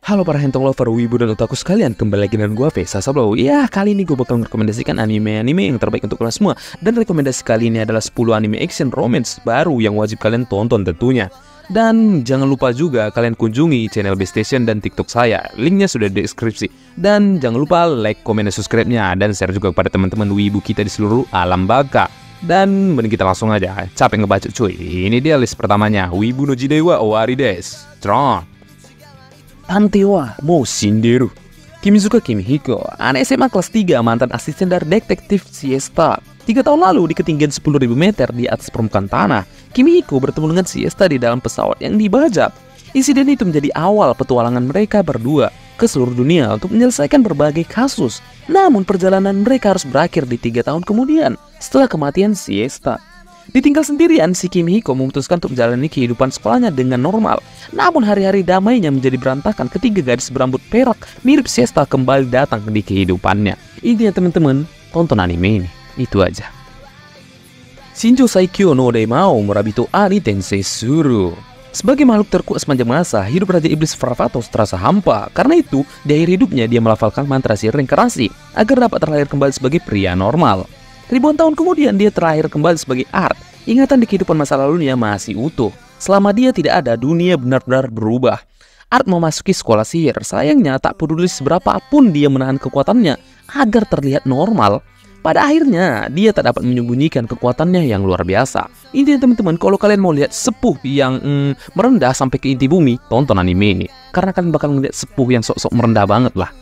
Halo para hentong lover, wibu dan otaku sekalian, kembali lagi dengan gue Vesa Sablo. Ya, kali ini gue bakal merekomendasikan anime-anime yang terbaik untuk kalian semua. Dan rekomendasi kali ini adalah 10 anime action romance baru yang wajib kalian tonton tentunya. Dan jangan lupa juga kalian kunjungi channel B-Station dan TikTok saya. Linknya sudah di deskripsi. Dan jangan lupa like, komen, dan subscribe-nya. Dan share juga kepada teman-teman wibu kita di seluruh alam baka. Dan mending kita langsung aja, capek ngebaca cuy. Ini dia list pertamanya, Wibu no Jidewa Owari desu. Strong. Tante wa Mou Shinderu. Kimizuka Kimihiko, anak SMA kelas 3, mantan asisten dari detektif Siesta. 3 tahun lalu di ketinggian 10.000 meter di atas permukaan tanah, Kimihiko bertemu dengan Siesta di dalam pesawat yang dibajak. Insiden itu menjadi awal petualangan mereka berdua ke seluruh dunia untuk menyelesaikan berbagai kasus. Namun perjalanan mereka harus berakhir di 3 tahun kemudian setelah kematian Siesta. Ditinggal sendirian, si Kimihiko memutuskan untuk menjalani kehidupan sekolahnya dengan normal. Namun hari-hari damainya menjadi berantakan ketika gadis berambut perak mirip Siesta kembali datang di kehidupannya. Intinya teman-teman, tonton anime ini. Itu aja. Shinjo Saikyo no Daimao Murabito Ari Tensei Suru. Sebagai makhluk terkuat sepanjang masa, hidup Raja Iblis Fravatos terasa hampa. Karena itu, di akhir hidupnya dia melafalkan mantra sihir reinkarnasi agar dapat terlahir kembali sebagai pria normal. Ribuan tahun kemudian dia terlahir kembali sebagai Art. Ingatan di kehidupan masa lalunya masih utuh. Selama dia tidak ada, dunia benar-benar berubah. Art memasuki sekolah sihir. Sayangnya tak peduli seberapa pun dia menahan kekuatannya agar terlihat normal. Pada akhirnya dia tak dapat menyembunyikan kekuatannya yang luar biasa. Intinya teman-teman, kalau kalian mau lihat sepuh yang merendah sampai ke inti bumi, tonton anime ini. Karena kalian bakal ngeliat sepuh yang sok-sok merendah banget lah.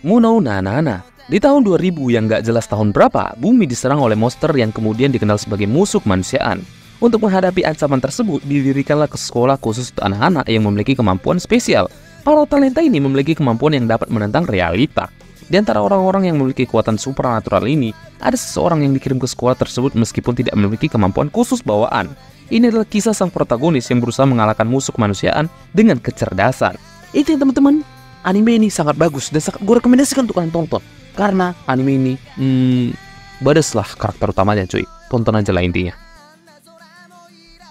Muno Nanana. Di tahun 2000 yang gak jelas tahun berapa, bumi diserang oleh monster yang kemudian dikenal sebagai musuh kemanusiaan. Untuk menghadapi ancaman tersebut, didirikanlah ke sekolah khusus untuk anak-anak yang memiliki kemampuan spesial. Para talenta ini memiliki kemampuan yang dapat menentang realita. Di antara orang-orang yang memiliki kekuatan supernatural ini, ada seseorang yang dikirim ke sekolah tersebut meskipun tidak memiliki kemampuan khusus bawaan. Ini adalah kisah sang protagonis yang berusaha mengalahkan musuh kemanusiaan dengan kecerdasan. Itu ya teman-teman, anime ini sangat bagus dan sangat gue rekomendasikan untuk kalian tonton. Karena anime ini, badas lah karakter utamanya cuy. Tonton aja lah intinya.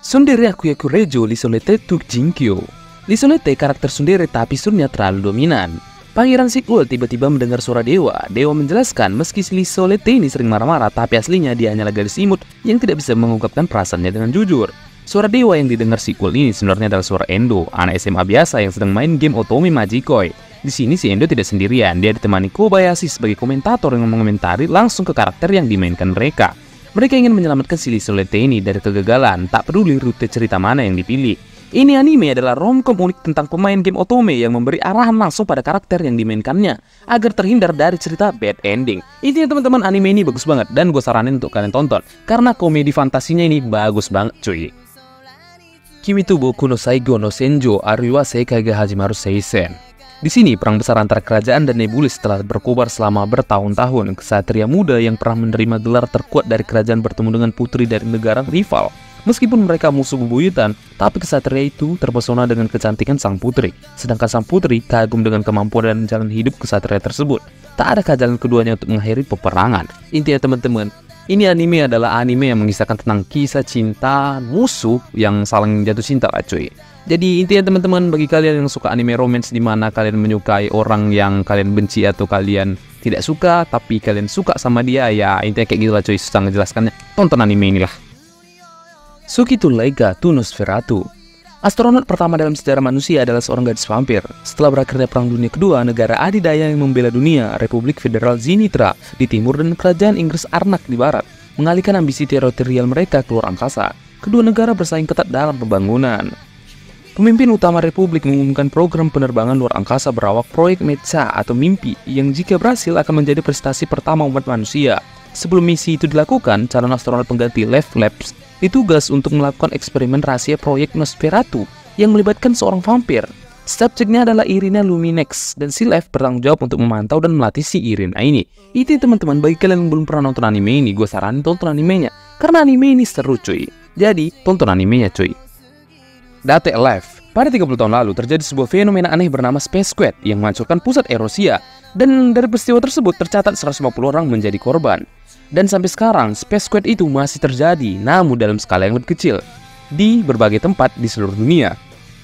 Tsundere Akuyaku Rejo Lisolete Tuk Jinkyo. Lisolete karakter tsundere tapi surnya terlalu dominan. Pangeran Sequel tiba-tiba mendengar suara dewa. Dewa menjelaskan meski Lisolete ini sering marah-marah, tapi aslinya dia hanyalah gadis imut yang tidak bisa mengungkapkan perasaannya dengan jujur. Suara dewa yang didengar Sequel ini sebenarnya adalah suara Endo, anak SMA biasa yang sedang main game Otome Magikoi. Di sini si Endo tidak sendirian, dia ditemani Kobayashi sebagai komentator yang mengomentari langsung ke karakter yang dimainkan mereka. Mereka ingin menyelamatkan si Lisolete ini dari kegagalan, tak peduli rute cerita mana yang dipilih. Ini anime adalah romcom unik tentang pemain game Otome yang memberi arahan langsung pada karakter yang dimainkannya agar terhindar dari cerita bad ending. Intinya teman-teman, anime ini bagus banget dan gue saranin untuk kalian tonton karena komedi fantasinya ini bagus banget cuy. Kimi to Boku no Saigo no Senjo Ariwa Sekai ga Hajimaru Seisen. Di sini, perang besar antara kerajaan dan Nebulis telah berkobar selama bertahun-tahun. Kesatria muda yang pernah menerima gelar terkuat dari kerajaan bertemu dengan putri dari negara rival. Meskipun mereka musuh bebuyutan, tapi kesatria itu terpesona dengan kecantikan sang putri. Sedangkan sang putri kagum dengan kemampuan dan jalan hidup kesatria tersebut. Tak ada jalan keduanya untuk mengakhiri peperangan. Intinya teman-teman, ini anime adalah anime yang mengisahkan tentang kisah cinta musuh yang saling jatuh cinta lah cuy. Jadi intinya teman-teman, bagi kalian yang suka anime romance di mana kalian menyukai orang yang kalian benci atau kalian tidak suka tapi kalian suka sama dia, ya intinya kayak gitulah cuy, susah ngejelaskannya. Tonton anime inilah. Sukitu Leiga to Nosferatu. Astronot pertama dalam sejarah manusia adalah seorang gadis vampir. Setelah berakhirnya Perang Dunia Kedua, negara adidaya yang membela dunia, Republik Federal Zinitra di timur dan Kerajaan Inggris Arnak di barat, mengalihkan ambisi teritorial mereka ke luar angkasa. Kedua negara bersaing ketat dalam pembangunan. Pemimpin utama Republik mengumumkan program penerbangan luar angkasa berawak proyek Mecha atau mimpi yang jika berhasil akan menjadi prestasi pertama umat manusia. Sebelum misi itu dilakukan, calon astronot pengganti Lev Lebs ditugas untuk melakukan eksperimen rahasia proyek Nosferatu yang melibatkan seorang vampir. Subjeknya adalah Irina Luminex dan si Lev bertanggung jawab untuk memantau dan melatih si Irina ini. Itu teman-teman, bagi kalian yang belum pernah nonton anime ini, gue saranin tonton animenya karena anime ini seru cuy. Jadi tonton animenya cuy. Date Lev. Pada 30 tahun lalu terjadi sebuah fenomena aneh bernama Space Quake yang menghancurkan pusat Erosia. Dan dari peristiwa tersebut tercatat 150 orang menjadi korban. Dan sampai sekarang Space Quake itu masih terjadi, namun dalam skala yang lebih kecil di berbagai tempat di seluruh dunia.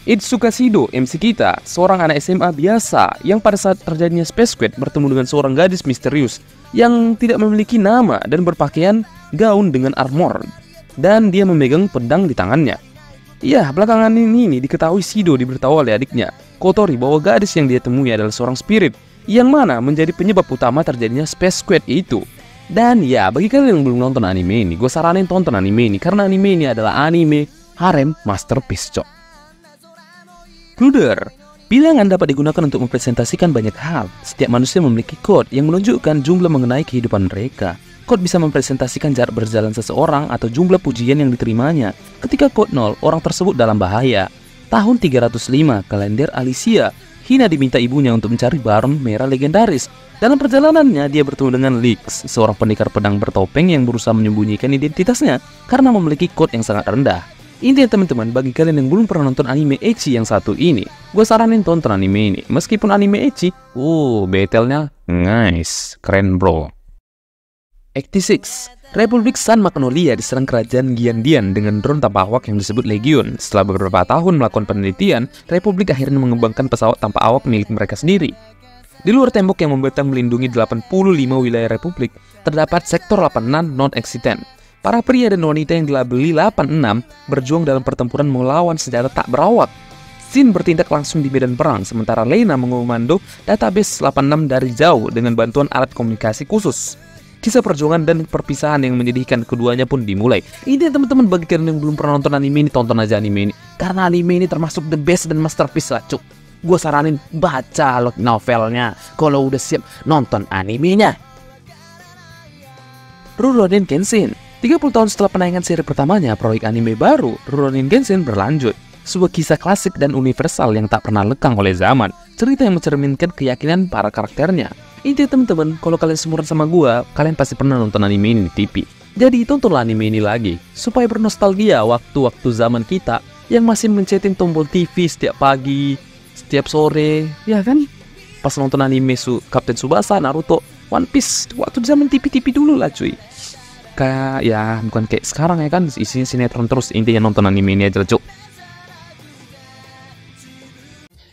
Itsuka Shido, MC kita, seorang anak SMA biasa yang pada saat terjadinya Space Quest bertemu dengan seorang gadis misterius yang tidak memiliki nama dan berpakaian gaun dengan armor, dan dia memegang pedang di tangannya. Ya, belakangan ini diketahui Shido diberitahu oleh adiknya, Kotori, bahwa gadis yang dia temui adalah seorang spirit yang mana menjadi penyebab utama terjadinya Space Quest itu. Dan ya, bagi kalian yang belum nonton anime ini, gue saranin tonton anime ini karena anime ini adalah anime harem masterpiece, cok. Cluder, bilangan dapat digunakan untuk mempresentasikan banyak hal. Setiap manusia memiliki kode yang menunjukkan jumlah mengenai kehidupan mereka. Kode bisa mempresentasikan jarak berjalan seseorang atau jumlah pujian yang diterimanya. Ketika kode 0, orang tersebut dalam bahaya. Tahun 305, kalender Alicia, Hina diminta ibunya untuk mencari baron merah legendaris. Dalam perjalanannya, dia bertemu dengan Lix, seorang pendekar pedang bertopeng yang berusaha menyembunyikan identitasnya karena memiliki kode yang sangat rendah. Intinya teman-teman, bagi kalian yang belum pernah nonton anime ecchi yang satu ini, gue saranin tonton anime ini. Meskipun anime ecchi, betelnya nice, keren bro. Act 6, Republik San Magnolia diserang kerajaan Giandian dengan drone tanpa awak yang disebut Legion. Setelah beberapa tahun melakukan penelitian, Republik akhirnya mengembangkan pesawat tanpa awak milik mereka sendiri. Di luar tembok yang membatang melindungi 85 wilayah Republik, terdapat sektor 86 non-existent. Para pria dan wanita yang dilabeli 86 berjuang dalam pertempuran melawan senjata tak berawak. Shin bertindak langsung di medan perang, sementara Lena mengomando database 86 dari jauh dengan bantuan alat komunikasi khusus. Kisah perjuangan dan perpisahan yang menyedihkan keduanya pun dimulai. Ini teman-teman, bagi kalian yang belum pernah nonton anime ini, tonton aja anime ini. Karena anime ini termasuk the best dan masterpiece lah, cuk. Gue saranin baca novelnya, kalau udah siap nonton animenya. Rurouni Kenshin. 30 tahun setelah penayangan seri pertamanya, proyek anime baru, Rurouni Kenshin berlanjut. Sebuah kisah klasik dan universal yang tak pernah lekang oleh zaman. Cerita yang mencerminkan keyakinan para karakternya. Intinya teman-teman, kalau kalian seumuran sama gua, kalian pasti pernah nonton anime ini di TV. Jadi tontonlah anime ini lagi, supaya bernostalgia waktu-waktu zaman kita yang masih mencetin tombol TV setiap pagi, setiap sore, ya kan? Pas nonton anime Captain Tsubasa, Naruto, One Piece, waktu zaman TV-TV dulu lah cuy. Kayak ya bukan kayak sekarang ya kan, isinya sinetron terus. Intinya nonton anime ini aja cuk.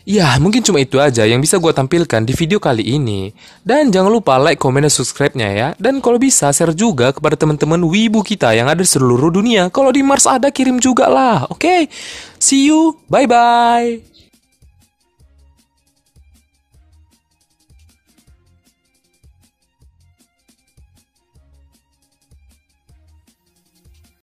Ya, mungkin cuma itu aja yang bisa gue tampilkan di video kali ini. Dan jangan lupa like, komen, dan subscribe-nya ya. Dan kalau bisa share juga kepada teman-teman wibu kita yang ada di seluruh dunia. Kalau di Mars ada, kirim juga lah. Oke? See you, bye-bye.